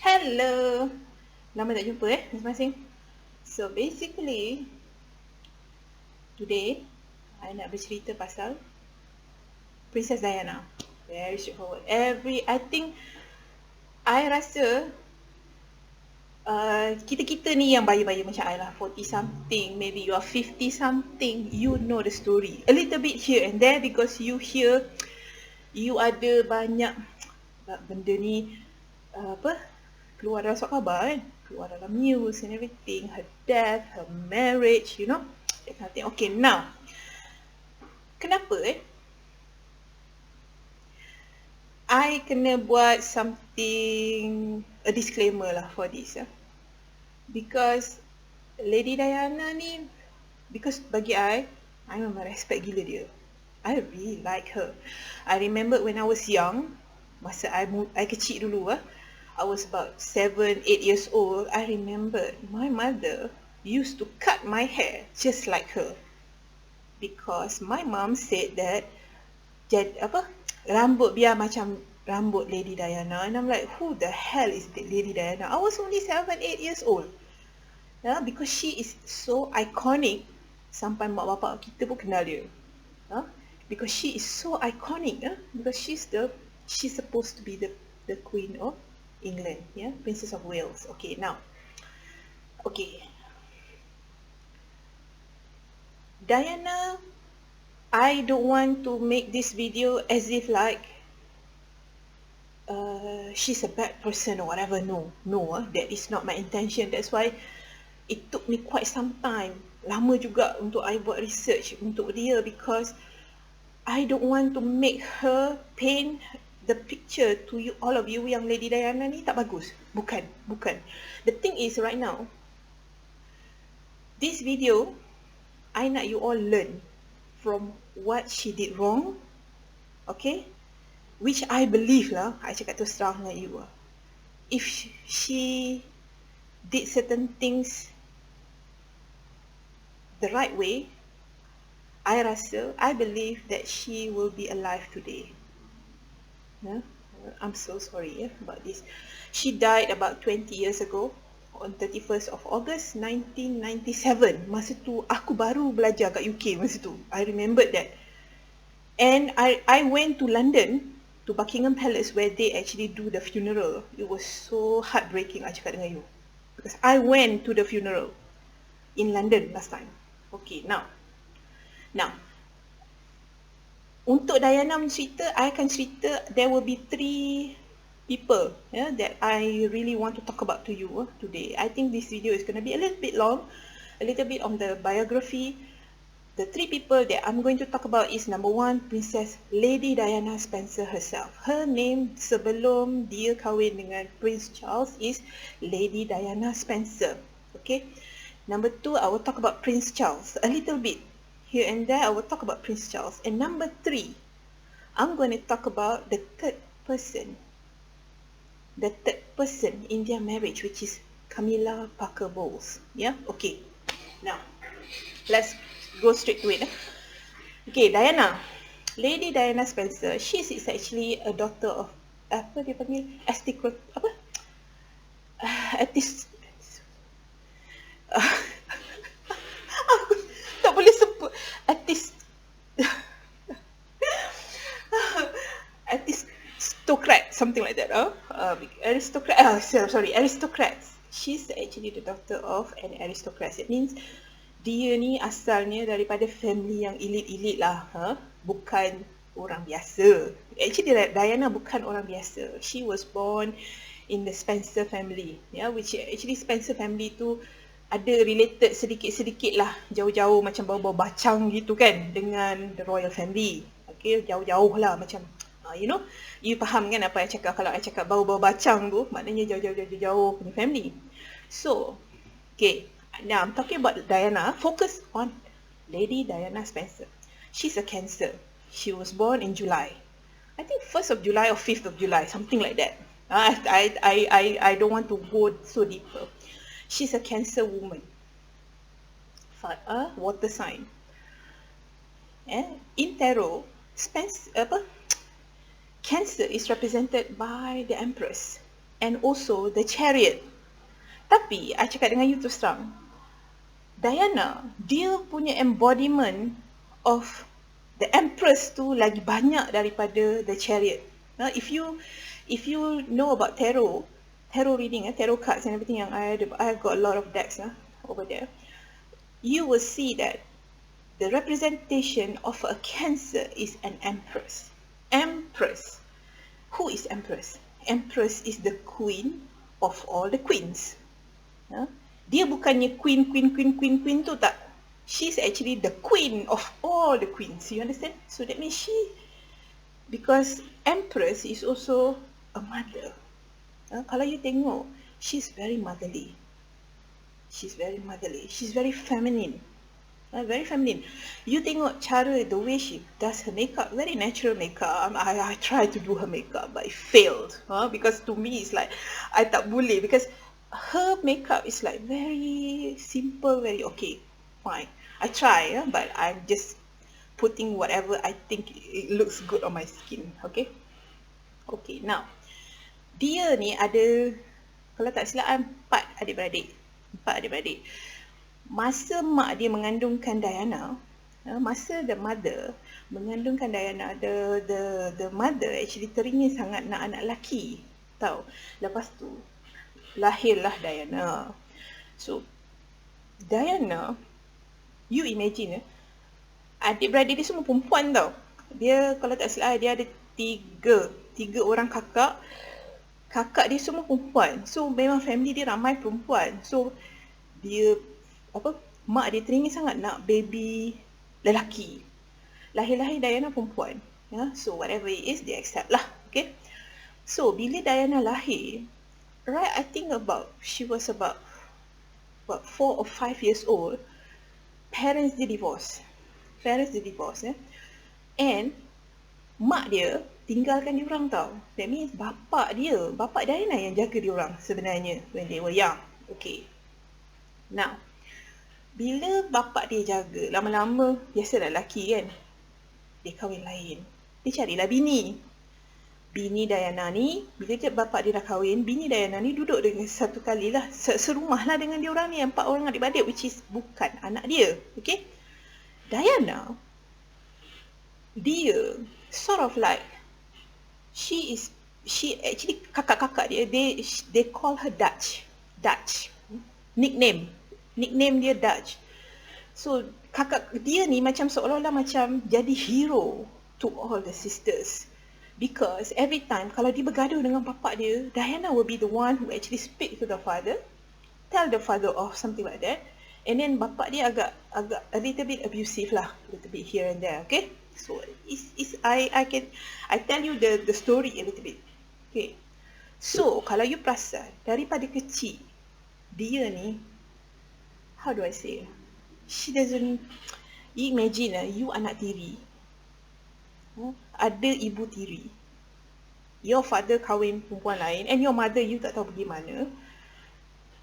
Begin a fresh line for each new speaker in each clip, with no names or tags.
Hello. Lama tak jumpa masing-masing. So basically today I nak bercerita pasal Princess Diana. Very straightforward. I think I rasa kita-kita ni yang bayi-bayi macam I lah, 40 something, maybe you are 50 something, you know the story. A little bit here and there because you hear, you ada banyak benda ni keluar dalam surat khabar kan, keluar dalam news and everything, her death, her marriage, you know, that kind of thing. Okay, now, kenapa I kena buat something, a disclaimer lah for this because Lady Diana ni, because bagi I memang respect gila dia. I really like her. I remember when I was young, masa I kecil dulu I was about 7-8 years old. I remember my mother used to cut my hair just like her because my mom said that rambut biar macam rambut Lady Diana, and I'm like, who the hell is Lady Diana? I was only 7-8 years old. Because she is so iconic sampai mak bapak kita pun kenal dia. Because she is so iconic, because she's supposed to be the Queen of England, Princess of Wales. Okay, now, Diana, I don't want to make this video as if like she's a bad person or whatever. No, that is not my intention. That's why it took me quite some time, lama juga untuk I buat research untuk dia, because I don't want to make her paint the picture to you, all of you, yang Lady Diana ni tak bagus. Bukan. The thing is right now, this video, I nak you all learn from what she did wrong, okay? Which I believe lah, I cakap terus terang dengan you. If she did certain things the right way, I believe that she will be alive today. I'm so sorry about this. She died about 20 years ago on 31st of August 1997. Masa tu aku baru belajar kat UK masa tu. I remember that. And I went to London, to Buckingham Palace, where they actually do the funeral. It was so heartbreaking, I cakap dengan you, because I went to the funeral in London last time. Okay, now untuk Diana cerita, I akan cerita, there will be 3 people that I really want to talk about to you today. I think this video is going to be a little bit long, a little bit on the biography. The 3 people that I'm going to talk about is, number 1, Princess Lady Diana Spencer herself. Her name sebelum dia kahwin dengan Prince Charles is Lady Diana Spencer. Okay. Number 2, I will talk about Prince Charles a little bit. Here and there, I will talk about Prince Charles. And number 3, I'm going to talk about the third person in their marriage, which is Camilla Parker Bowles. Yeah, okay. Now, let's go straight to it. Okay, Diana, Lady Diana Spencer. She is actually a daughter of apa dia panggil, aku tak boleh sebut aristocrat, something like that. Aristocrats. She's actually the daughter of an aristocrat. It means dia ni asalnya daripada family yang elite lah, bukan orang biasa. Actually Diana bukan orang biasa. She was born in the Spencer family, which actually Spencer family tu ada related sedikit-sedikit lah, jauh-jauh macam bau-bau bacang gitu kan, dengan the royal family. Okay, jauh-jauh lah macam, you know, you faham kan apa I cakap. Kalau I cakap bau-bau bacang tu, maknanya jauh-jauh punya family. So, okay, now I'm talking about Diana. Focus on Lady Diana Spencer. She's a Cancer. She was born in July. I think 1st of July or 5th of July, something like that. I don't want to go so deeper. She's a Cancer woman. A water sign. In tarot, Cancer is represented by the Empress. and also the Chariot. Tapi, I cakap dengan you terus terang, Diana, dia punya embodiment of the Empress tu lagi banyak daripada the Chariot. If you know about tarot reading, tarot cards and everything, yang I've got a lot of decks over there, you will see that the representation of a Cancer is an Empress. Empress. Who is Empress? Empress is the queen of all the queens. Dia bukannya queen tu tak. She's actually the queen of all the queens. You understand? So that means because Empress is also a mother. Kalau you tengok, she's very motherly. She's very feminine. Very feminine. You tengok cara, the way she does her makeup, very natural makeup. I tried to do her makeup, but it failed. Because to me, it's like, I tak boleh. Because her makeup is like very simple, very okay, fine. I try, but I'm just putting whatever I think it looks good on my skin. Okay, now, dia ni ada, kalau tak silap, 4 adik-beradik. Masa mak dia mengandungkan Diana, masa the mother mengandungkan Diana, the mother actually teringin sangat nak anak lelaki, tahu. Lepas tu lahirlah Diana. So Diana, you imagine, adik-beradik dia semua perempuan tau. Dia, kalau tak silap, dia ada tiga orang kakak dia semua perempuan. So memang family dia ramai perempuan. So dia, mak dia teringin sangat nak baby lelaki. Lahir Diana perempuan. So whatever it is, dia accept lah. Okay. So bila Diana lahir, right, I think she was about 4 or 5 years old. Parents dia divorce. And mak dia tinggalkan diorang tau. That means bapak Diana yang jaga diorang sebenarnya when they were young. Okay. Now, bila bapak dia jaga, lama-lama, biasalah lelaki kan, dia kahwin lain. Dia carilah bini. Bini Diana ni, bila bapak dia dah kahwin, bini Diana ni duduk dengan satu kali lah, serumah lah dengan diorang ni, 4 orang adik-beradik, which is bukan anak dia. Okay. Diana, dia sort of like, she actually, kakak-kakak dia, they call her Dutch. Nickname dia Dutch. So kakak dia ni macam seolah-olah macam jadi hero to all the sisters, because every time kalau dia bergaduh dengan bapak dia, Diana will be the one who actually speak to the father, tell the father off, something like that. And then bapak dia agak a little bit abusive lah, a little bit here and there. Okay, so I tell you the story a little bit. Okay, so kalau you perasan, daripada kecil dia ni, how do I say, she doesn't, imagine you anak tiri, ada ibu tiri, your father kahwin perempuan lain, and your mother you tak tahu pergi mana.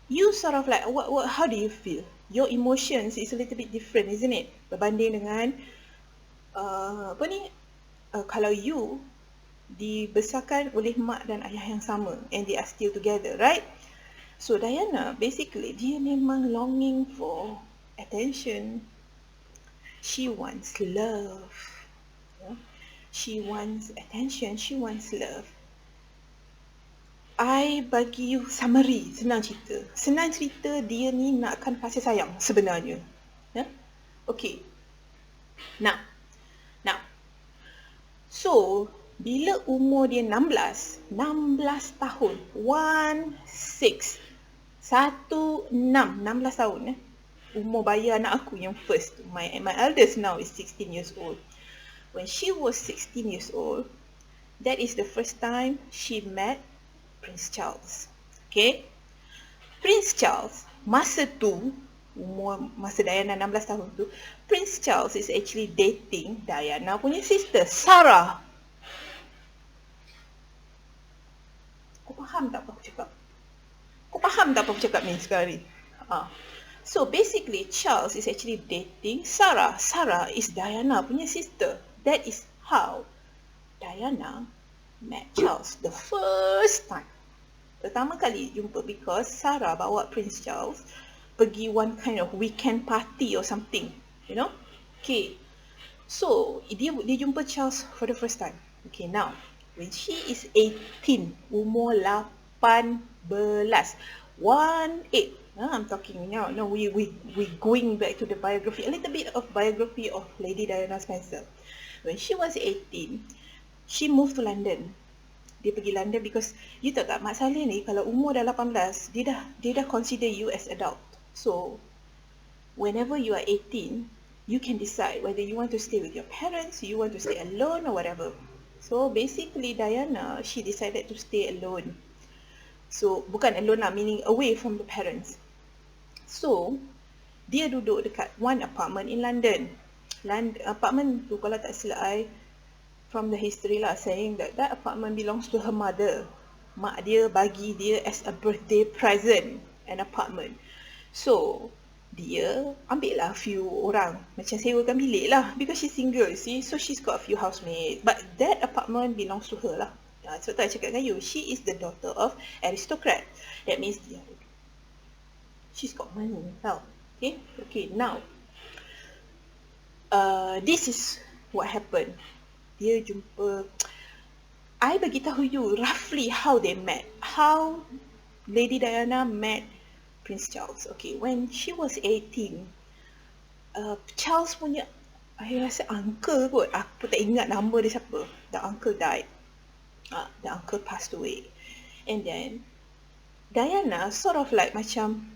You sort of like, how do you feel? Your emotions is a little bit different, isn't it? Berbanding dengan kalau you dibesarkan oleh mak dan ayah yang sama, and they are still together, right? So Diana, basically, dia memang longing for attention. She wants love. She wants attention. She wants love. I bagi you summary, senang cerita, dia ni nakkan kasih sayang sebenarnya. Okay. Now, so bila umur dia 16 tahun, 16 tahun, umur bayi anak aku yang first, my eldest now is 16 years old. When she was 16 years old, that is the first time she met Prince Charles. Okay, Prince Charles, masa Diana 16 tahun tu, Prince Charles is actually dating Diana punya sister, Sarah. Kau faham tak apa aku cakap ni sekarang ni? So basically, Charles is actually dating Sarah. Sarah is Diana punya sister. That is how Diana met Charles the first time. Pertama kali jumpa because Sarah bawa Prince Charles pergi one kind of weekend party or something, you know. Okay, so dia jumpa Charles for the first time. Okay, now when she is 18, umur 18, 18. I'm talking now. No, we going back to the biography, a little bit of biography of Lady Diana Spencer. When she was 18, she moved to London. Dia pergi London because you tahu tak, Mak Saleh ni kalau umur dah 18, dia dah consider you as adult. So whenever you are 18, you can decide whether you want to stay with your parents, you want to stay alone or whatever. So basically Diana, she decided to stay alone. So bukan alone lah, meaning away from the parents. So dia duduk dekat one apartment in London. Apartment tu kalau tak silap I, from the history lah, saying that that apartment belongs to her mother. Mak dia bagi dia as a birthday present an apartment. So dia ambil lah few orang, macam sewakan bilik lah, because she's single, see. So she's got a few housemates, but that apartment belongs to her lah. So tak cakap dengan you, she is the daughter of aristocrat. That means she's got money tau. Okay, now this is what happened. Dia jumpa, I bagi tahu you roughly how they met, how Lady Diana met Prince Charles. Okay, when she was 18, Charles punya, I rasa uncle kot, aku tak ingat nama dia siapa. The uncle died. The uncle passed away. And then Diana sort of like macam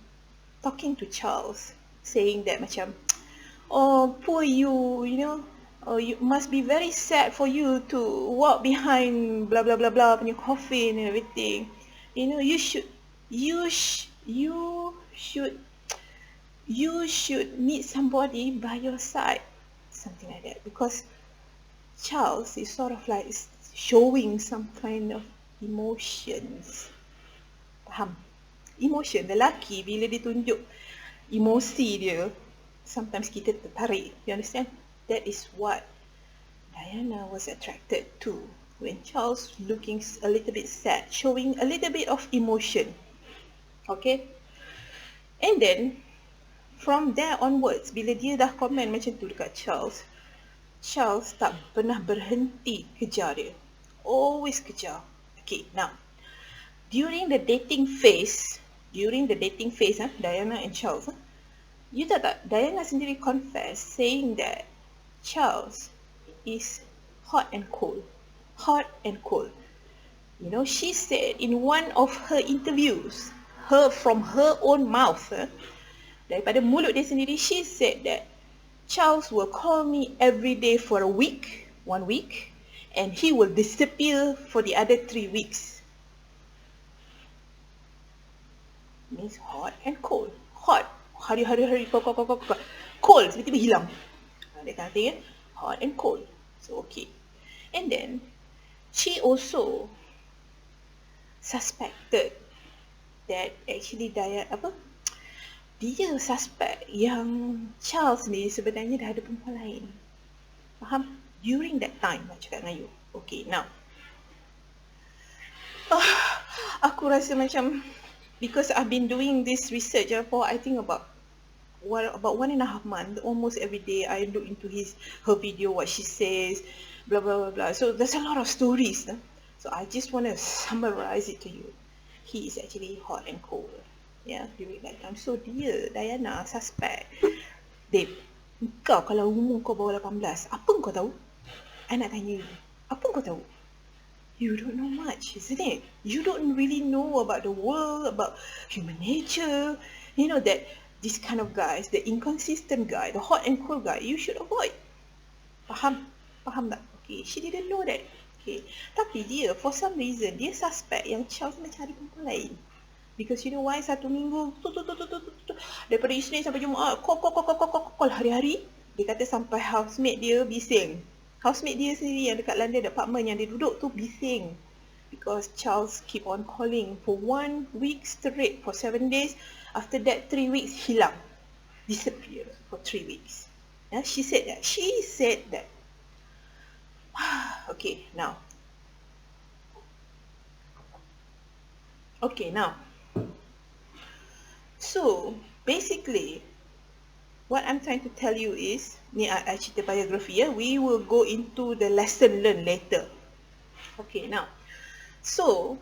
talking to Charles, saying that macam, oh poor you, you know, oh, you must be very sad for you to walk behind blah blah blah blah punya coffin and everything. You know, you should meet somebody by your side, something like that. Because Charles is sort of like showing some kind of emotions. Faham? Emotion, lelaki bila dia tunjuk emosi dia, sometimes kita tertarik. You understand? That is what Diana was attracted to when Charles looking a little bit sad, showing a little bit of emotion. Okay? And then from there onwards, bila dia dah komen macam tu dekat Charles, Charles tak pernah berhenti kejar dia. Always kejar. Okay, now during the dating phase, Diana and Charles, you tahu tak, Diana sendiri confess saying that Charles is hot and cold. You know, she said in one of her interviews, from her own mouth, daripada mulut dia sendiri, she said that Charles will call me every day for 1 week, and he will disappear for the other 3 weeks. Means hot and cold. Hot, hari, cold, tiba-tiba hilang. That kind of thing, hot and cold. So okay. And then she also suspected that actually dia suspect yang Charles ni sebenarnya dah ada perempuan lain. Faham? During that time, nak cakap dengan you. Okay, now aku rasa macam, because I've been doing this research for I think about 1.5 months, almost every day I look into her video, what she says, blah blah blah blah. So there's a lot of stories. So I just want to summarize it to you. He is actually hot and cold. Yeah, during that time. So Diana suspect, babe, kau kalau umur kau bawah 18, apa kau tahu? I nak tanya you, apa kau tahu? You don't know much, isn't it? You don't really know about the world, about human nature. You know that this kind of guys, the inconsistent guy, the hot and cold guy, you should avoid. Faham tak? Okay, she didn't know that. Okay, tapi dia, for some reason, dia suspect yang Charles macam ada perempuan lain. Because you know why? Satu minggu daripada Isnin sampai Jumaat, call hari-hari. Dia kata sampai housemate dia bising. Housemate dia sendiri yang dekat London apartment yang dia duduk tu bising. Because Charles keep on calling for 1 week straight, for 7 days. After that 3 weeks hilang. Disappear for 3 weeks. She said that. Okay, now. Okay, now, so basically, what I'm trying to tell you is, ni I cerita biography ya, we will go into the lesson learned later. Okay, now, so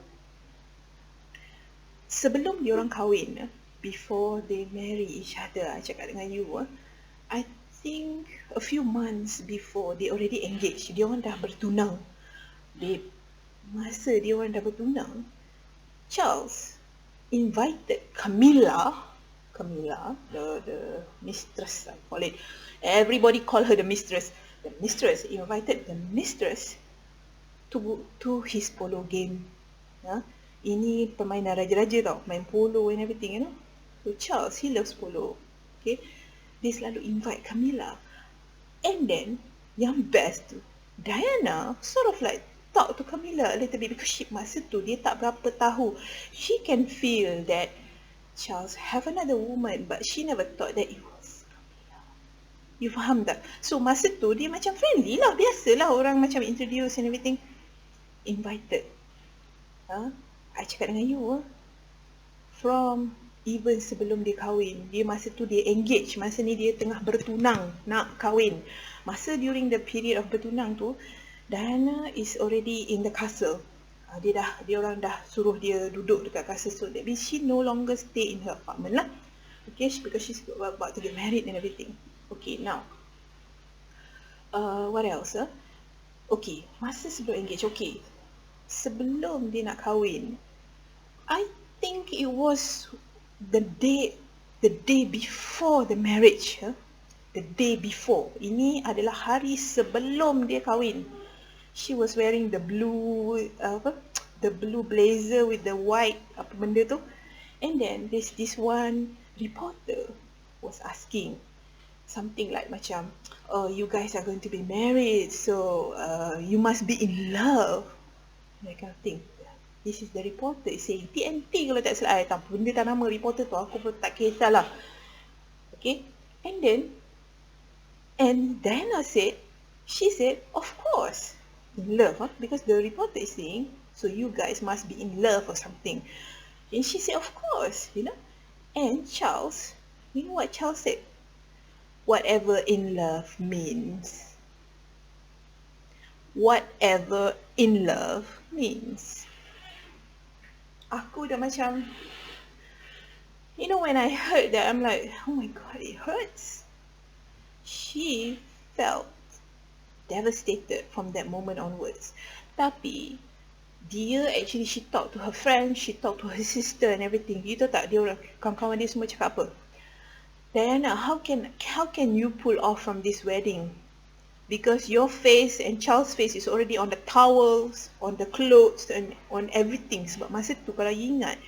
sebelum diorang kahwin, before they marry each other, I cakap dengan you, I think a few months before they already engaged, diorang dah bertunang. Babe, masa diorang dah bertunang, Charles invited Camilla, the mistress, I call it. Everybody call her the mistress. The mistress invited the mistress to his polo game. Ya, ini permainan raja-raja tau, main polo and everything, you know. So Charles, he loves polo. Okay, dia selalu invite Camilla. And then, yang best tu, Diana sort of like talk to Camilla a little bit because masa tu dia tak berapa tahu. She can feel that Charles have another woman, but she never thought that it was Camilla. You faham tak? So masa tu dia macam friendly lah, biasalah orang macam introduce and everything. Invited. I cakap dengan you, from even sebelum dia kahwin, dia masa tu dia engage, masa ni dia tengah bertunang nak kahwin. Masa during the period of bertunang tu, Diana is already in the castle. Dia orang dah suruh dia duduk dekat castle, so that means she no longer stay in her apartment lah. Okay, because she's about to get married and everything. Okay, now, what else? Okay, masa sebelum engage, okay, sebelum dia nak kahwin, I think it was the day before the marriage. The day before. Ini adalah hari sebelum dia kahwin. She was wearing the blue blazer with the white apa benda tu. And then this one reporter was asking something like macam, oh, you guys are going to be married, so you must be in love, that kind of thing. This is the reporter saying, TNT kalau tak salah, tak benda tak nama reporter tu, aku pun tak kisahlah. Okay, and Diana said, she said, of course, in love, because the reporter is saying, so you guys must be in love or something. And she said, of course, you know. And Charles, you know what Charles said? Whatever in love means. Whatever in love means. Aku dah macam, you know, when I heard that, I'm like, oh my god, it hurts. She felt devastated from that moment onwards. Tapi, dia actually, she talked to her friends, she talked to her sister and everything. You tahu tak, dia orang, kawan-kawan dia semua cakap apa? Diana, how can you pull off from this wedding? Because your face and Charles' face is already on the towels, on the clothes, and on everything. Sebab masa tu kalau you ingat,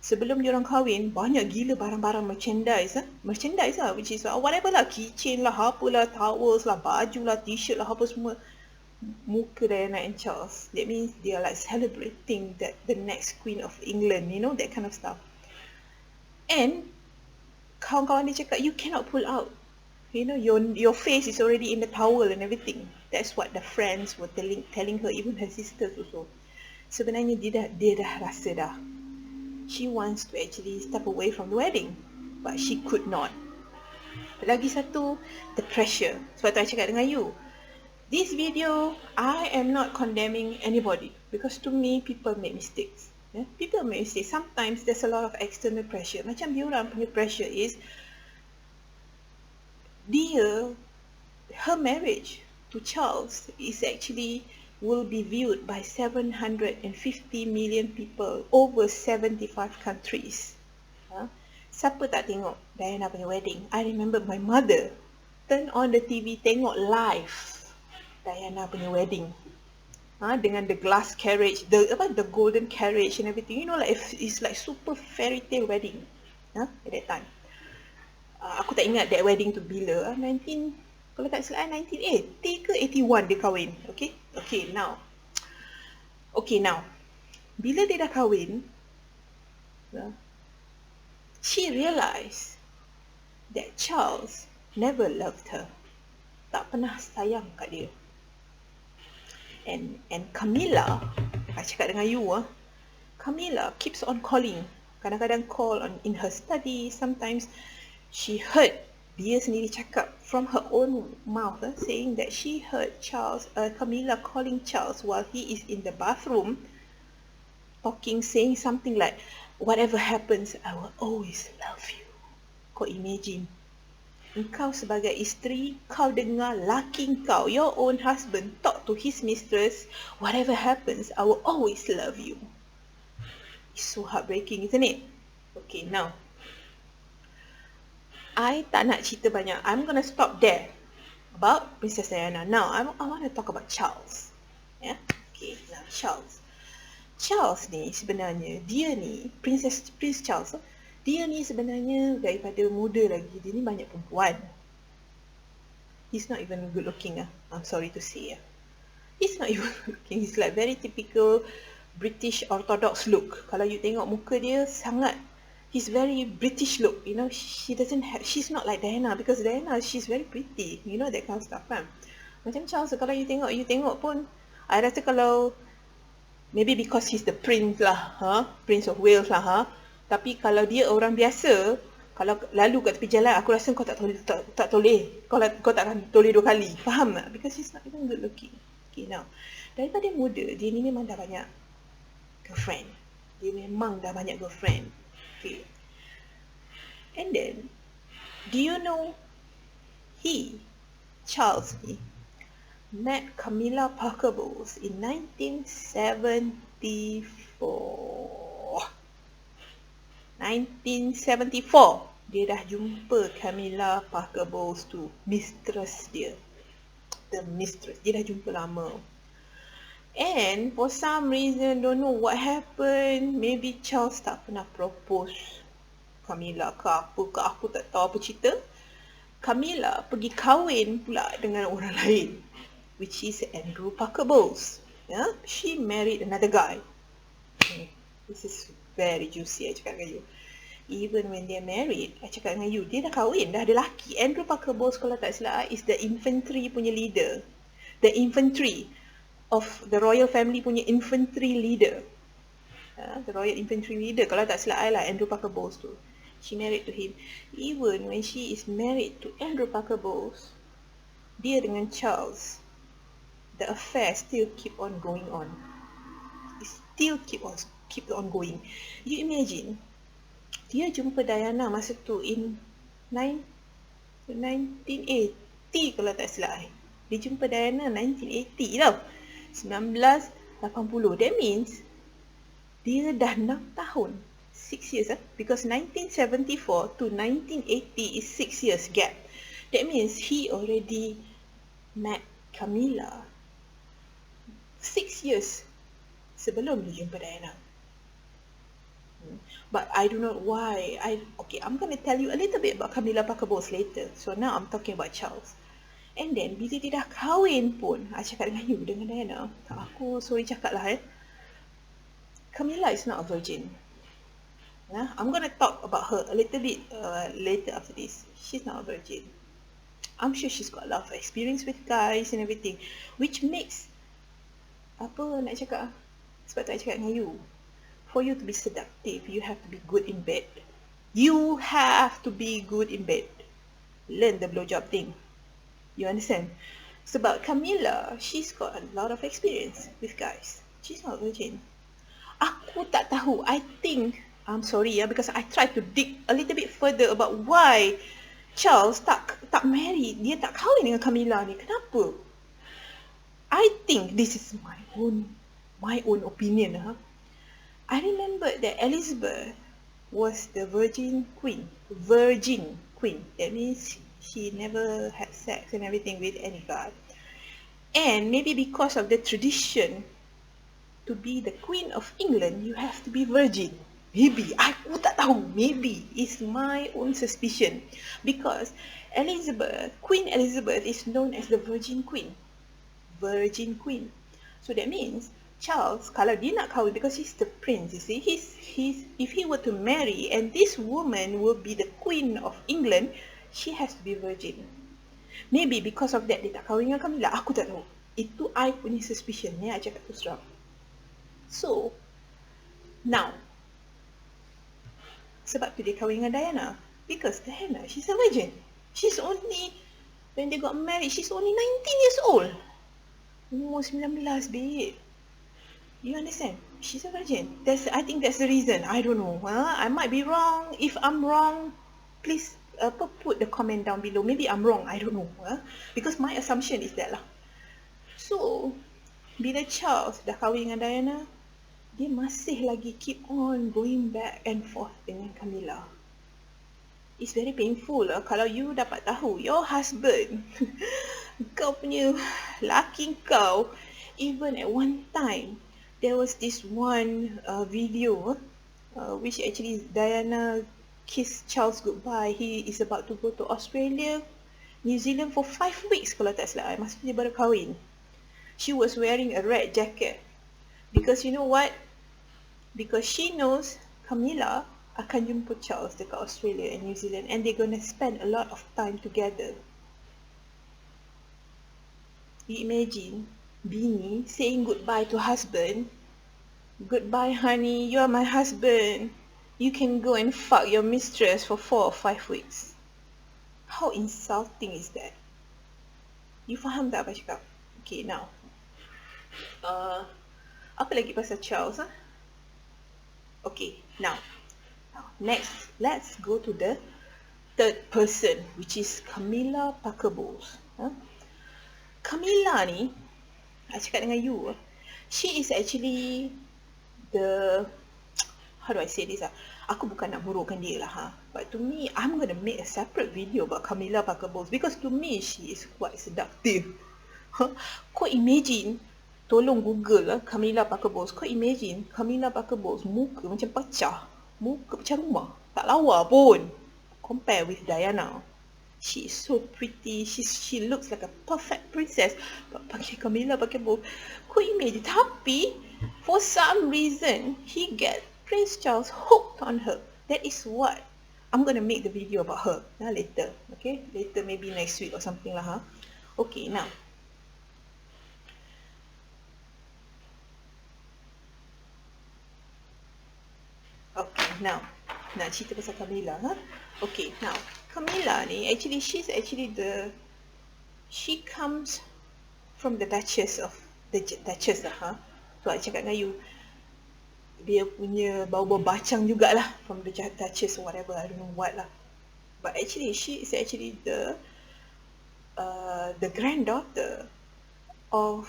sebelum diorang kahwin, banyak gila barang-barang merchandise lah, which is whatever lah, keychain lah, apalah, towels lah, baju lah, t-shirt lah, apa semua. Muka Diana and Charles. That means they are like celebrating that the next Queen of England, you know, that kind of stuff. And kawan-kawan dia cakap, you cannot pull out. You know, your face is already in the towel and everything. That's what the friends were telling her, even her sisters also. Sebenarnya dia dah rasa dah. She wants to actually step away from the wedding, but she could not. Lagi satu, the pressure. Sebab tu I cakap dengan you, this video, I am not condemning anybody, because to me, people make mistakes. Yeah? People make mistakes. Sometimes there's a lot of external pressure. Macam diorang punya pressure is, her marriage to Charles is actually will be viewed by 750 million people over 75 countries. Siapa tak tengok Diana punya wedding? I remember my mother turn on the TV, tengok live Diana punya wedding. Dengan the glass carriage, the golden carriage and everything. You know, like it's like super fairy tale wedding. At that time. Aku tak ingat that wedding tu bila. Kalau tak salah 1980 ke 81 dia kahwin. Okay, now. Bila dia dah kahwin, she realised that Charles never loved her. Tak pernah sayang kat dia. And Camilla, I cakap dengan you, Camilla keeps on calling. Kadang-kadang call in her study. Sometimes she heard dia sendiri cakap from her own mouth, saying that she heard Camilla calling Charles while he is in the bathroom, talking, saying something like, whatever happens, I will always love you. Kau imagine, engkau sebagai isteri, kau dengar laki kau, your own husband, talk to his mistress, whatever happens, I will always love you. It's so heartbreaking, isn't it? Okay, now, I tak nak cerita banyak. I'm gonna stop there about Princess Diana. Now, I want to talk about Charles. Yeah? Okay, now Charles. Charles ni sebenarnya, dia ni, Prince Charles, dia ni sebenarnya daripada muda lagi, dia ni banyak perempuan. He's not even good looking. I'm sorry to say. He's not even good looking. He's like very typical British Orthodox look. Kalau you tengok muka dia, sangat, he's very British look. You know, she's not like Diana, because Diana, she's very pretty. You know, that kind of stuff kan. Macam Charles, kalau you tengok pun, I rasa kalau, maybe because he's the prince lah, Prince of Wales lah, tapi kalau dia orang biasa, kalau lalu kat tepi jalan, aku rasa kau tak toleh. Kau tak akan toleh 2 kali. Faham tak? Because he's not even good looking. Okay, now, daripada muda, dia ni memang dah banyak girlfriend. Okay. And then, do you know, Charles ni, met Camilla Parker Bowles in 1974. Dia dah jumpa Camilla Parker Bowles tu, mistress dia. The mistress. Dia dah jumpa lama. And for some reason, don't know what happened. Maybe Charles tak pernah propose Camilla ke apa ke, aku tak tahu apa cerita. Camilla pergi kahwin pula dengan orang lain, which is Andrew Parker Bowles. Yeah? She married another guy. This is very juicy, I cakap dengan you. Even when they're married, I cakap dengan you, dia dah kahwin, dah ada laki. Andrew Parker Bowles, kalau tak silap, is the infantry punya leader. The infantry of the royal family punya infantry leader. The royal infantry leader, kalau tak silap I lah, Andrew Parker Bowles tu. She married to him. Even when she is married to Andrew Parker Bowles, dia dengan Charles, the affair still keep on going on. It still keep on going. You imagine, dia jumpa Diana masa tu in 1980 kalau tak silap. Dia jumpa Diana 1980 tau. 1980. That means dia dah 6 tahun. 6 years. Because 1974 to 1980 is 6 years gap. That means he already met Camilla 6 years sebelum dia jumpa Diana. But I don't know why. I'm going to tell you a little bit about Camilla Parker Bowles later. So now I'm talking about Charles. And then bila dia dah kahwin pun, I cakap dengan you, dengan Diana, aku sorry cakap lah Camilla is not a virgin. I'm going to talk about her a little bit later after this. She's not a virgin. I'm sure she's got a lot of experience with guys and everything, which makes, apa nak cakap, sebab tu I cakap dengan you, for you to be seductive, you have to be good in bed. You have to be good in bed. Learn the blowjob thing. You understand? Sebab Camilla, she's got a lot of experience with guys. She's not a virgin. Aku tak tahu. I think, I'm sorry because I tried to dig a little bit further about why Charles tak marry, dia tak kahwin dengan Camilla ni. Kenapa? I think this is my own opinion. I remember that Elizabeth was the virgin queen. That means she never had sex and everything with any guy. And maybe because of the tradition, to be the Queen of England, you have to be virgin. Maybe, aku tak tahu. Maybe, it's my own suspicion. Because Queen Elizabeth is known as the Virgin Queen. Virgin Queen. So that means, Charles, kalau dia nak kahwin, because he's the prince, you see, if he were to marry, and this woman will be the Queen of England, she has to be virgin. Maybe because of that, dia tak kahwin dengan Camilla. Aku tak tahu. Itu I punya suspicion. I cakap tu serang. So, Now, sebab tu dia kahwin dengan Diana. Because Diana, she's a virgin. She's only, when they got married, she's only 19 years old. Umur 19, babe. You understand? She's a virgin. I think that's the reason. I don't know. I might be wrong. If I'm wrong, please put the comment down below. Maybe I'm wrong. I don't know. Because my assumption is that lah. So, bila Charles dah kahwin dengan Diana, dia masih lagi keep on going back and forth dengan Camilla. It's very painful lah kalau you dapat tahu your husband, kau punya laki kau, even at one time, there was this one video which actually Diana kissed Charles goodbye. He is about to go to Australia, New Zealand for 5 weeks kalau tak silap. Masa dia baru kahwin. She was wearing a red jacket. Because you know what? Because she knows Camilla akan jemput Charles dekat Australia and New Zealand and they're gonna spend a lot of time together. You imagine bini saying goodbye to husband. Goodbye honey, you are my husband. You can go and fuck your mistress for 4 or 5 weeks. How insulting is that? You faham tak apa cakap? Okay, now. Apa lagi pasal Charles? Okay, now next, let's go to the third person, which is Camilla Parker Bowles. Camilla ni, I cakap dengan you, she is actually the, how do I say this? Aku bukan nak burukkan dia lah, but to me, I'm gonna make a separate video about Camilla Parker Bowles because to me, she is quite seductive. Kau imagine, tolong Google lah Camilla Parker Bowles. Kau imagine Camilla Parker Bowles muka macam pecah. Muka macam rumah. Tak lawa pun. Compare with Diana. She is so pretty. She looks like a perfect princess. But pakai Camilla Parker Bowles. Kau imagine. Tapi, for some reason, he get Prince Charles hooked on her. That is what I'm gonna make the video about her later. Okay? Later, maybe next week or something lah. Okay, now. Now, nak cerita pasal Camilla. Okay, now, Camilla ni, actually, she comes from the Duchess of, Duchess lah. So, I cakap dengan you, dia punya bau-bau bacang jugalah from the Duchess or whatever, I don't know what lah. But actually, she is actually the granddaughter of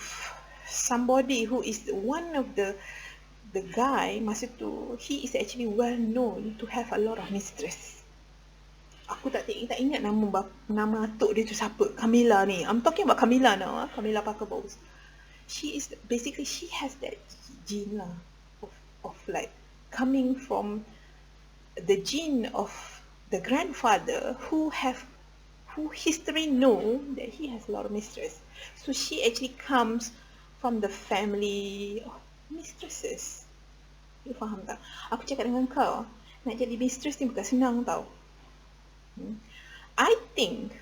somebody who is one of the guy masa tu, he is actually well known to have a lot of mistress. Aku tak ingat nama atuk dia tu siapa. Camilla ni. I'm talking about Camilla now. Camilla Parker Bowles. She has that gene lah of like coming from the gene of the grandfather who history know that he has a lot of mistress. So she actually comes from the family of mistresses. You faham tak? Aku cakap dengan kau, nak jadi mistress ni bukan senang tau. I think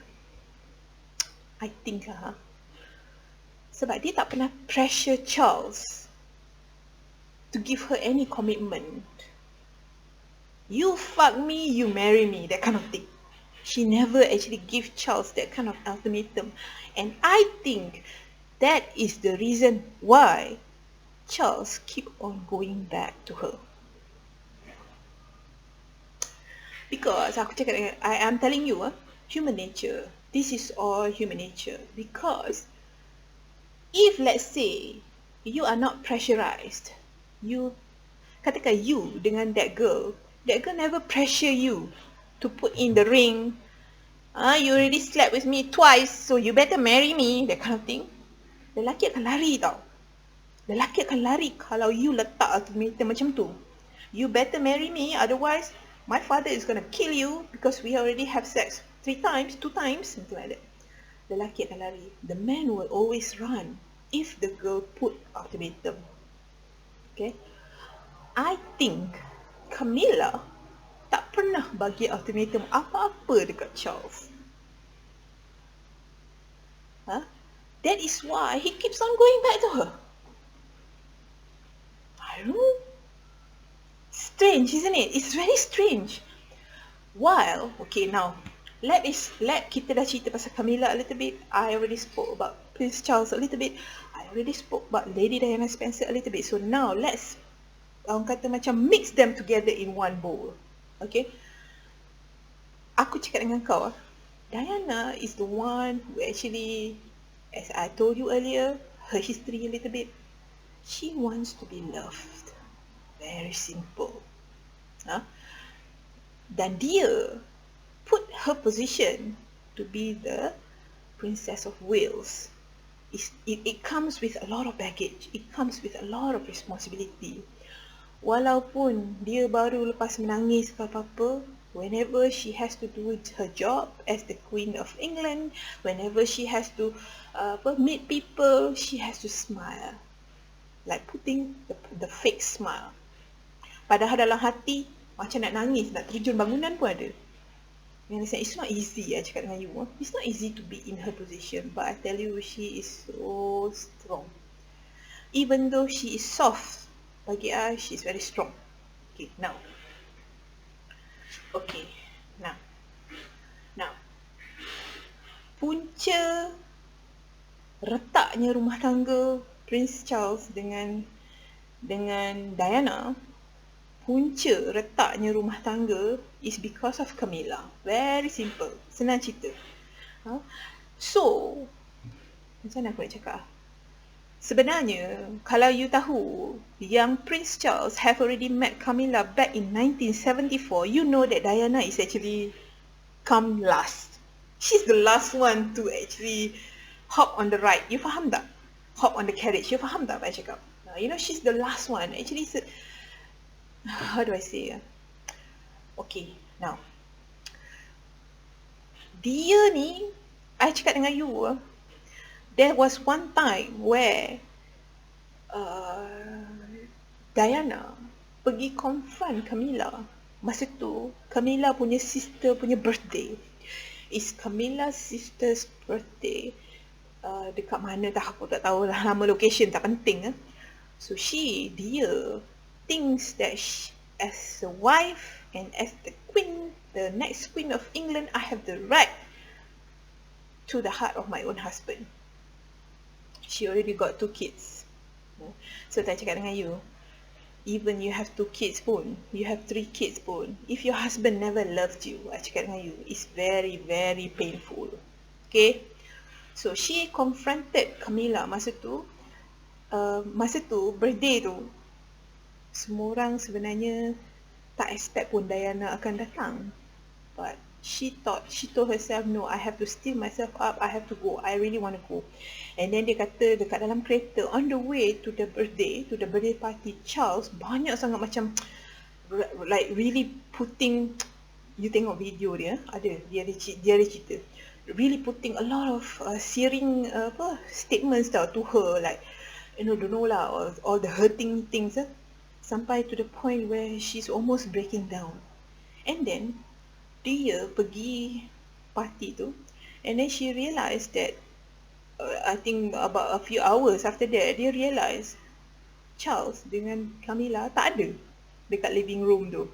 lah, sebab dia tak pernah pressure Charles to give her any commitment. You fuck me, you marry me, that kind of thing. She never actually give Charles that kind of ultimatum. And I think that is the reason why Charles keep on going back to her. Because aku cakap, I am telling you, human nature. This is all human nature. Because if let's say you are not pressurized, katakan you dengan that girl never pressure you to put in the ring. You already slept with me twice, so you better marry me, that kind of thing. Lelaki akan lari tau. Lelaki akan lari kalau you letak ultimatum macam tu. You better marry me, otherwise my father is gonna kill you because we already have sex 3 times, 2 times, something like that. Lelaki akan lari. The man will always run if the girl put ultimatum. Okay? I think Camilla tak pernah bagi ultimatum apa-apa dekat Charles. That is why he keeps on going back to her. I don't know. Strange, isn't it? It's very strange. While, okay, now, let kita dah cerita pasal Camilla a little bit. I already spoke about Prince Charles a little bit. I already spoke about Lady Diana Spencer a little bit. So now, let's, orang kata macam mix them together in one bowl. Okay? Aku cakap dengan kau, Diana is the one who actually, as I told you earlier, her history a little bit, she wants to be loved. Very simple. Huh? Dan dia put her position to be the Princess of Wales. It comes with a lot of baggage. It comes with a lot of responsibility. Walaupun dia baru lepas menangis ke apa-apa, whenever she has to do her job as the Queen of England, whenever she has to meet people, she has to smile. Like putting the fake smile. Padahal dalam hati, macam nak nangis, nak terjun bangunan pun ada. It's not easy, I cakap dengan you. It's not easy to be in her position, but I tell you, she is so strong. Even though she is soft, bagi I, she's very strong. Okay, now. Punca retaknya rumah tangga Prince Charles dengan Diana, punca retaknya rumah tangga is because of Camilla. Very simple. Senang cerita. So, macam mana aku nak cakap? Sebenarnya, kalau you tahu, yang Prince Charles have already met Camilla back in 1974, you know that Diana is actually come last. She's the last one to actually hop on the ride. You faham tak? Hop on the carriage. You faham tak apa I cakap? You know, she's the last one. Actually, how do I say? Okay, now. Dia ni, I cakap dengan you, there was one time where Diana pergi confront Camilla. Masa tu, Camilla punya sister punya birthday. Is Camilla's sister's birthday dekat mana tak, aku tak tahu lah, nama location tak penting. So dia thinks that as a wife and as the queen, the next queen of England, I have the right to the heart of my own husband. She already got 2 kids. So tak cakap dengan you, even you have 2 kids pun, you have 3 kids pun, if your husband never loved you, I cakap dengan you, it's very, very painful. Okay? So she confronted Camilla masa tu, birthday tu, semua orang sebenarnya tak expect pun Diana akan datang. But she told herself, no, I have to steal myself up, I have to go, I really want to go. And then dia kata dekat dalam kereta, on the way to the birthday party, Charles banyak sangat macam, like really putting, you tengok video dia, dia ada cerita, really putting a lot of searing statements to her, like, you know, don't know lah, all the hurting things, sampai to the point where she's almost breaking down. And then dia pergi party tu, and then she realised that I think about a few hours after that, dia realise Charles dengan Camilla tak ada dekat living room tu,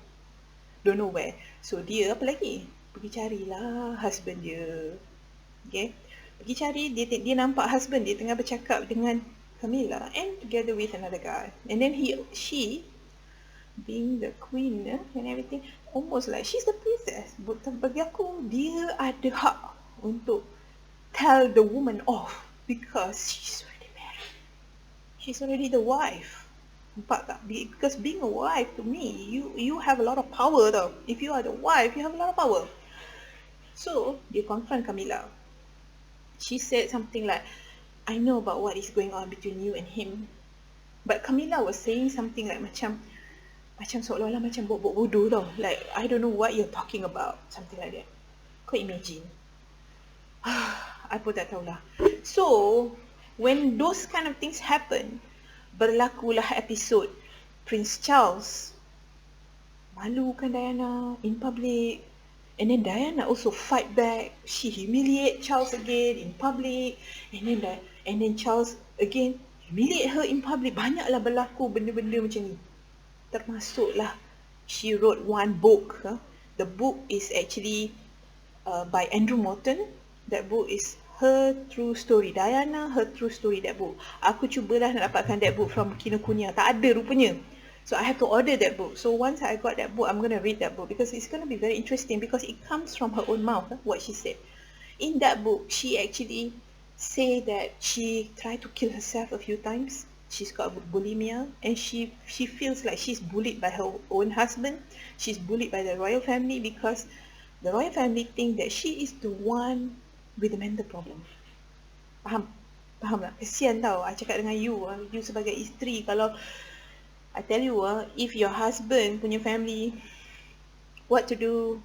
don't know where. So dia apa lagi, pergi carilah husband dia. Okay, pergi cari, dia nampak husband dia tengah bercakap dengan Camilla and together with another guy. And then she being the queen and everything, almost like she's the princess. Bagi aku, dia ada hak untuk tell the woman off because she's already married. She's already the wife. Nampak tak? Because being a wife, to me, you have a lot of power tau. If you are the wife, you have a lot of power. So, dia confront Camilla. She said something like, I know about what is going on between you and him. But Camilla was saying something like macam seolah-olah macam bok-bok bodoh tau. Like, I don't know what you're talking about. Something like that. Kau imagine. I pun tak tahulah. So, when those kind of things happen, berlakulah episod Prince Charles malukan Diana in public, and then Diana also fight back. She humiliate Charles again in public, and then Charles again humiliate her in public. Banyaklah berlaku benda-benda macam ni. Termasuklah she wrote one book. The book is actually by Andrew Morton. That book is her true story. Diana, her true story, that book. Aku cubalah nak dapatkan that book from Kinokuniya. Tak ada rupanya. So I have to order that book. So once I got that book, I'm going to read that book because it's going to be very interesting because it comes from her own mouth, what she said. In that book, she actually say that she tried to kill herself a few times. She's got bulimia and she feels like she's bullied by her own husband. She's bullied by the royal family because the royal family think that she is the one with the mental problem. Faham? Faham tak? Kesian tau. I cakap dengan you sebagai isteri, kalau I tell you if your husband punya family, what to do?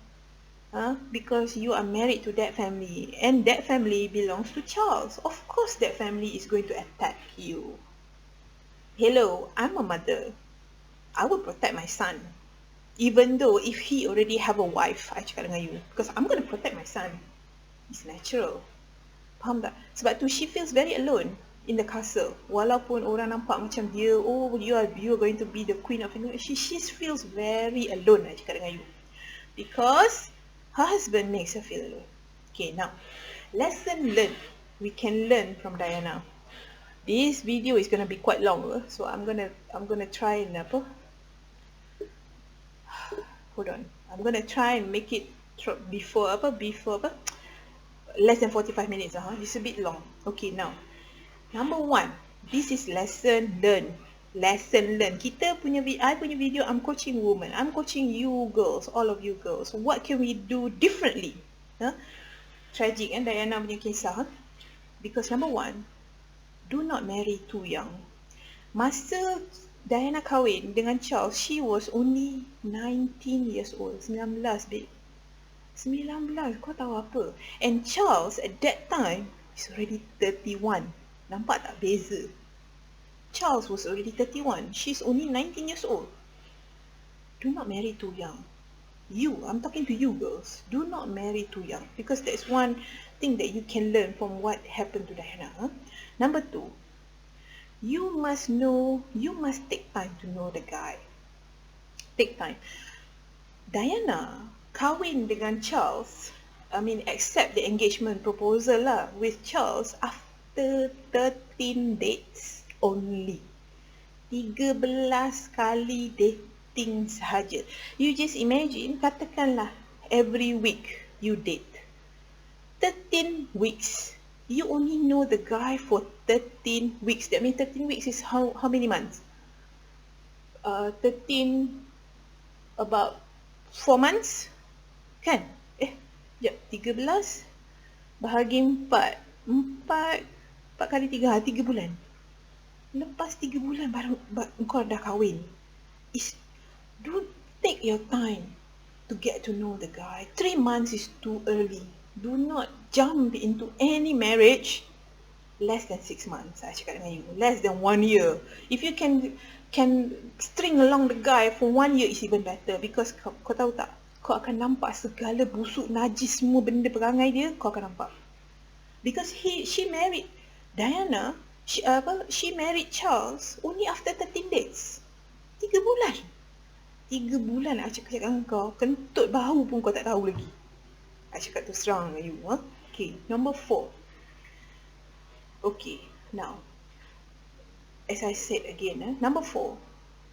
Because you are married to that family and that family belongs to Charles. Of course that family is going to attack you. Hello, I'm a mother. I will protect my son. Even though if he already have a wife, I cakap dengan you. Because I'm going to protect my son. It's natural. Faham tak? Sebab tu she feels very alone in the castle. Walaupun orang nampak macam dia, oh you are going to be the queen of England. She feels very alone, I cakap dengan you. Because her husband makes her feel alone. Okay, now lesson learned. We can learn from Diana. This video is gonna be quite long, so I'm gonna try and hold on. I'm gonna try and make it before less than 45 minutes. It's a bit long. Okay, now number 1, this is lesson learned. Lesson learned. I punya video, I'm coaching women. I'm coaching you girls, all of you girls. What can we do differently? Tragic kan Diana punya kisah. Because number 1, do not marry too young. Masa Diana kahwin dengan Charles, she was only 19 years old. 19, babe. 19, kau tahu apa? And Charles at that time is already 31. Nampak tak beza? Charles was already 31. She's only 19 years old. Do not marry too young. I'm talking to you girls. Do not marry too young. Because that's one thing that you can learn from what happened to Diana. Number 2, you must take time to know the guy. Take time. Diana kahwin dengan Charles, accept the engagement proposal with Charles after 13 dates only. 13 kali dating sahaja. You just imagine, katakanlah every week you date. 13 weeks. You only know the guy for 13 weeks. That means 13 weeks is how many months? 13, about 4 months? Kan? 13 bahagi 4. 4 kali 3, 3 bulan. Lepas 3 bulan baru kau dah kahwin. Don't take your time to get to know the guy. 3 months is too early. Do not jump into any marriage less than 6 months. I cakap dengan you, less than 1 year. If you can string along the guy for 1 year, is even better. Because kau tahu tak, kau akan nampak segala busuk, najis, semua benda perangai dia, kau akan nampak. Because she married Diana, she married Charles only after 13 dates. 3 bulan. 3 bulan I cakap dengan kau, kentut bahu pun kau tak tahu lagi. I cakap tu serang dengan you. Okay, number 4. Okay, now, as I said again, number 4,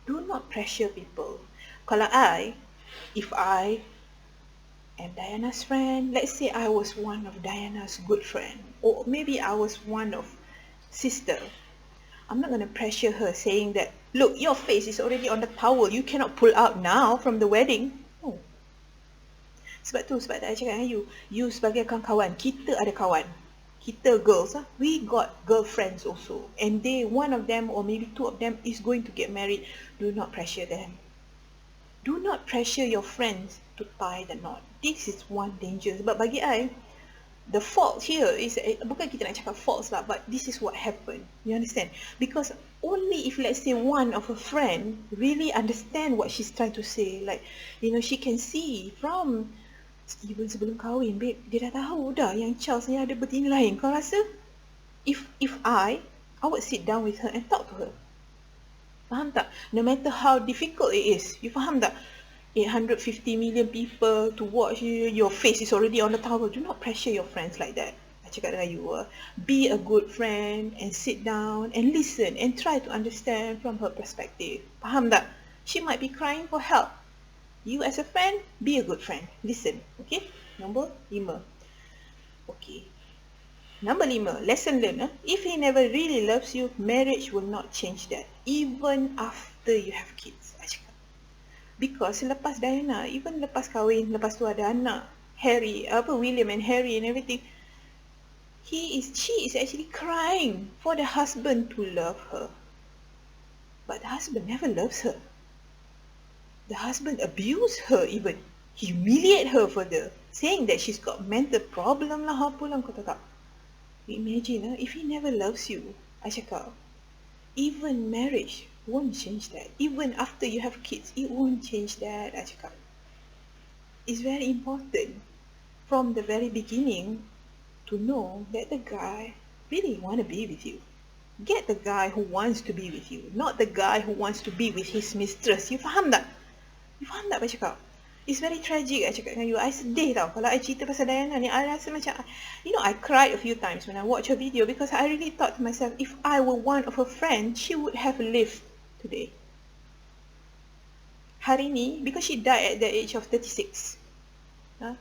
do not pressure people. Kalau if I am Diana's friend, let's say I was one of Diana's good friend, or maybe I was one of sister, I'm not going to pressure her saying that, look, your face is already on the towel, you cannot pull out now from the wedding. No. Sebab I cakap dengan you sebagai kawan-kawan, kita ada kawan. Kita girls, we got girlfriends also. And one of them or maybe 2 of them is going to get married. Do not pressure them. Do not pressure your friends to tie the knot. This is one danger. Sebab bagi the fault here is, bukan kita nak cakap false lah, but this is what happened. You understand? Because only if, let's say, one of her friend really understand what she's trying to say, like, she can see from even sebelum kahwin, babe, dia dah tahu dah yang Charles ni ada betina lain. Kau rasa if I would sit down with her and talk to her. Faham tak? No matter how difficult it is. You faham tak? 850 million people to watch you, your face is already on the tower. Do not pressure your friends like that. I cakap dengan you, be a good friend and sit down and listen and try to understand from her perspective. Faham tak? She might be crying for help. You as a friend, be a good friend. Listen, okay? Nombor 5. Okay. Number 5, lesson learned. If he never really loves you, marriage will not change that. Even after you have kids. I cakap. Because selepas Diana, even lepas kahwin, lepas tu ada anak, William and Harry and everything, she is actually crying for the husband to love her. But the husband never loves her. The husband abused her even. Humiliate her further. Saying that she's got mental problem lah, apa lah, kau tahu tak? Imagine, if he never loves you, I cakap, even marriage won't change that. Even after you have kids, it won't change that, I cakap. It's very important from the very beginning to know that the guy really want to be with you. Get the guy who wants to be with you, not the guy who wants to be with his mistress. You faham tak? You faham tak apa cakap? It's very tragic, I cakap dengan you. I sedih tau kalau I cerita pasal Diana ni. I rasa macam, I cried a few times when I watch her video because I really thought to myself, if I were one of her friends, she would have lived today. Hari ni, because she died at the age of 36.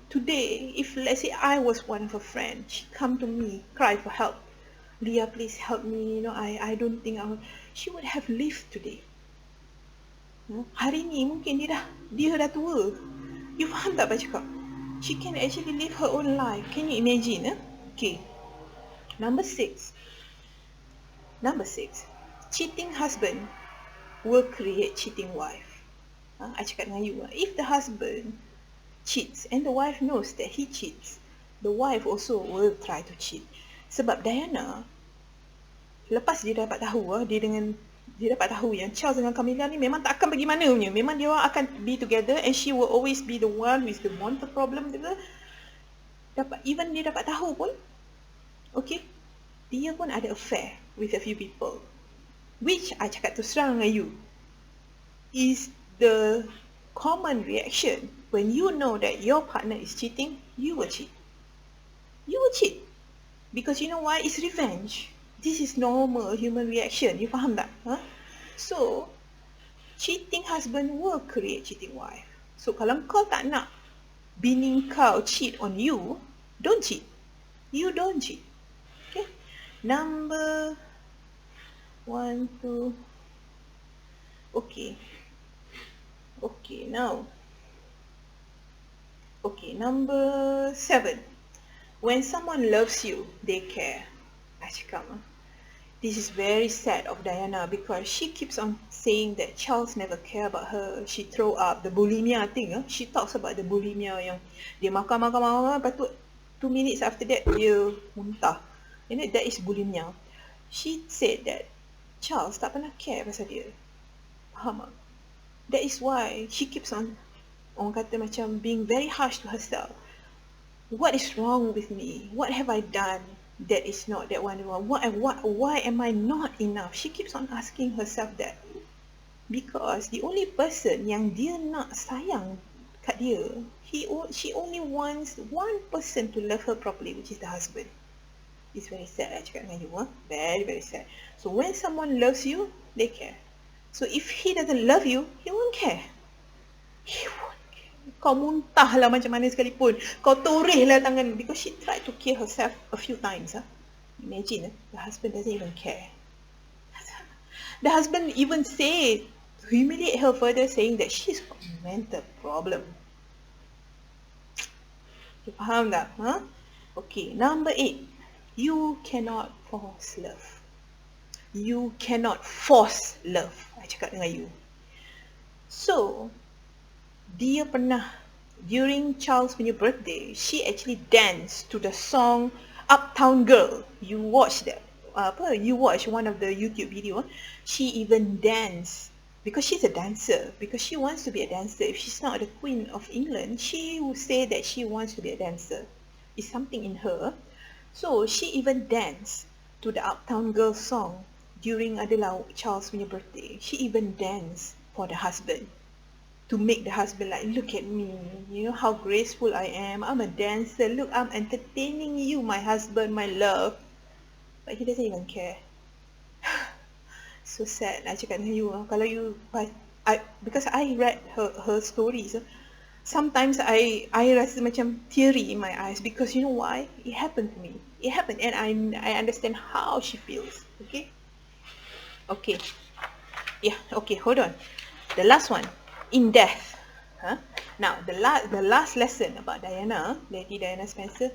Today, if let's say I was one of her friends, she come to me, cry for help. Leah, please help me. I don't think she would have lived today. Hari ni mungkin dia dah tua. You faham tak apa cakap? She can actually live her own life. Can you imagine? Okay. Number 6. Cheating husband will create cheating wife. I cakap dengan you, if the husband cheats and the wife knows that he cheats, the wife also will try to cheat. Sebab Diana, lepas dia dapat tahu yang Charles dengan Camilla ni memang tak akan pergi mana punya. Memang dia orang akan be together and she will always be the one with the mental problem. Even dia dapat tahu pun, okay, dia pun ada affair with a few people. Which, I cakap terus terang dengan you, is the common reaction when you know that your partner is cheating. You will cheat. Because you know why? It's revenge. This is normal human reaction. You faham tak? So, cheating husband will create cheating wife. So, kalau kau tak nak bini kau cheat on you, don't cheat. You don't cheat. Okay? Number 1, 2. Okay, now. Okay, number 7. When someone loves you, they care. I cakap, this is very sad of Diana because she keeps on saying that Charles never care about her. She throw up the bulimia thing. She talks about the bulimia yang dia makan, lepas tu 2 minutes after that dia muntah. That is bulimia. She said that Charles tak pernah care pasal dia. Faham tak? That is why she keeps on, orang kata macam being very harsh to herself. What is wrong with me? What have I done that is not that one? Why am I not enough? She keeps on asking herself that. Because the only person yang dia nak sayang kat dia, she only wants one person to love her properly, which is the husband. It's very sad, I cakap dengan you. Very, very sad. So when someone loves you, they care. So if he doesn't love you, he won't care. Kau muntah lah macam mana sekalipun, kau toreh lah tangan, because she tried to kill herself a few times. Imagine, the husband doesn't even care. The husband even humiliate her further, saying that she's got mental problem. You faham tak? Okay, number 8. You cannot force love. You cannot force love. I cakap dengan you. So, dia pernah, during Charles punya birthday, she actually danced to the song Uptown Girl. You watch that. You watch one of the YouTube video. She even danced because she's a dancer. Because she wants to be a dancer. If she's not the Queen of England, she will say that she wants to be a dancer. It's something in her. So she even danced to the Uptown Girl song during adalah Charles punya birthday. She even danced for the husband. to make the husband like, look at me, you know how graceful I am, I'm a dancer, look, I'm entertaining you, my husband, my love. But he doesn't even care. So sad nak cakap dengan you. Kalau you, because I read her stories, sometimes I rasa macam teary in my eyes, because you know why? It happened to me. It happened, and I understand how she feels. Okay. Okay. Yeah. Okay. Hold on. The last one, in death. Now the last lesson about Diana, Lady Diana Spencer,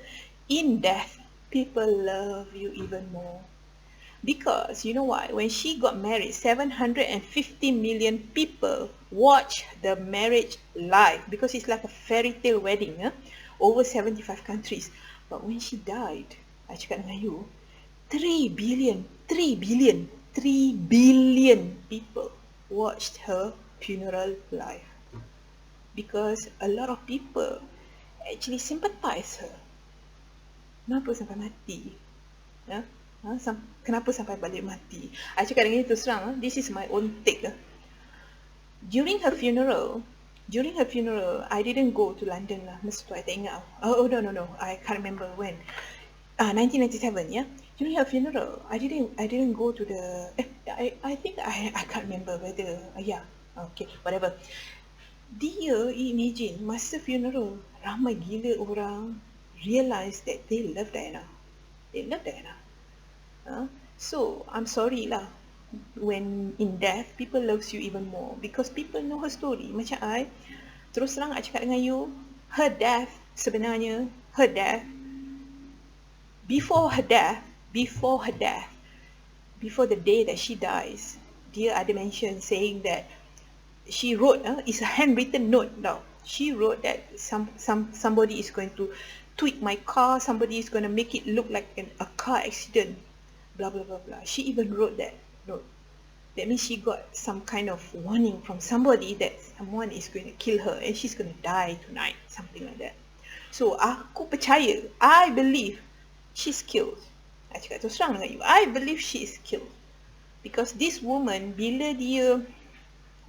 in death, people love you even more. Because you know what? When she got married, 750 million people watch the marriage live, because it's like a fairy tale wedding, over 75 countries. But when she died, I cakap dengan you, 3 billion people watched her funeral live. Because a lot of people actually sympathize her. Kenapa sampai mati? Kenapa sampai balik mati? I cakap dengan itu serang, this is my own take. During her funeral, I didn't go to London lah. Masa tu I tak ingat. Oh no, I can't remember when. 1997, yeah. During her funeral, I didn't go to the. I think I can't remember whether. Yeah, okay, whatever. Dia imagine masa funeral, ramai gila orang realize that they love Diana. So I'm sorry lah, when in death people loves you even more, because people know her story. Macam I terus terang I cakap dengan you, her death, before the day that she dies, dia ada mention saying that she wrote, it's a handwritten note now. She wrote that somebody is going to tweak my car, somebody is going to make it look like a car accident, blah blah blah blah. She even wrote that note. That means she got some kind of warning from somebody that someone is going to kill her and she's going to die tonight, something like that. So aku percaya, I believe she's killed. I cakap terus terang dengan you, I believe she is killed. Because this woman,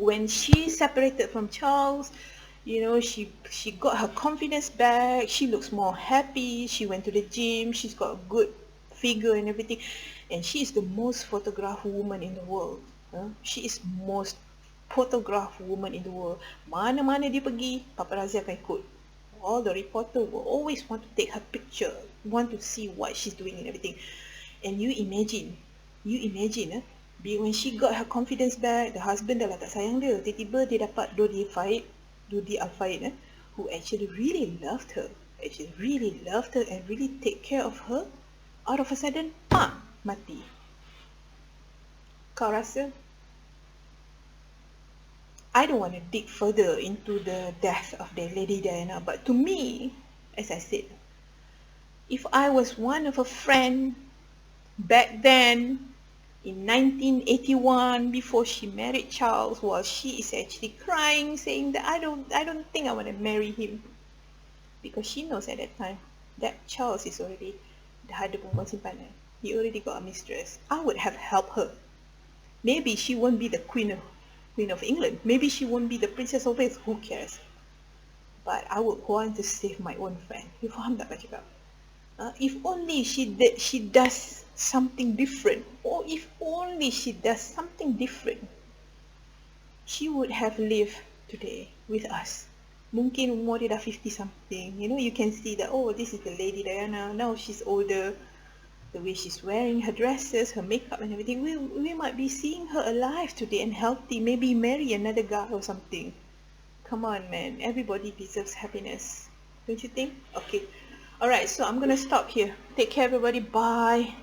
when she separated from Charles, you know, she got her confidence back, she looks more happy, she went to the gym, she's got a good figure and everything, and she is the most photographed woman in the world. She is most photographed woman in the world. Mana-mana dia pergi, paparazzi akan ikut. All the reporter will always want to take her picture, want to see what she's doing and everything. And you imagine, when she got her confidence back, the husband dah lah tak sayang dia, tiba-tiba dia dapat Dodi Al-Fayed, who actually really loved her and really take care of her. Out of a sudden, mati. Kau rasa? I don't want to dig further into the death of the Lady Diana, but to me, as I said, if I was one of her friend back then, in 1981, before she married Charles, while she is actually crying, saying that I don't think I want to marry him, because she knows at that time that Charles is already dah ada perempuan simpanan. He already got a mistress. I would have helped her. Maybe she won't be the Queen of England. Maybe she won't be the Princess of Wales. Who cares? But I would want to save my own friend. You faham tak cakap? If only she does something different, or if only she does something different, she would have lived today with us. Mungkin umur dia dah 50 something. You know, you can see that, oh, this is the Lady Diana. Now she's older. The way she's wearing her dresses, her makeup and everything, we might be seeing her alive today and healthy, maybe marry another guy or something. Come on, man. Everybody deserves happiness. Don't you think? Okay. Alright, so I'm gonna stop here. Take care, everybody. Bye.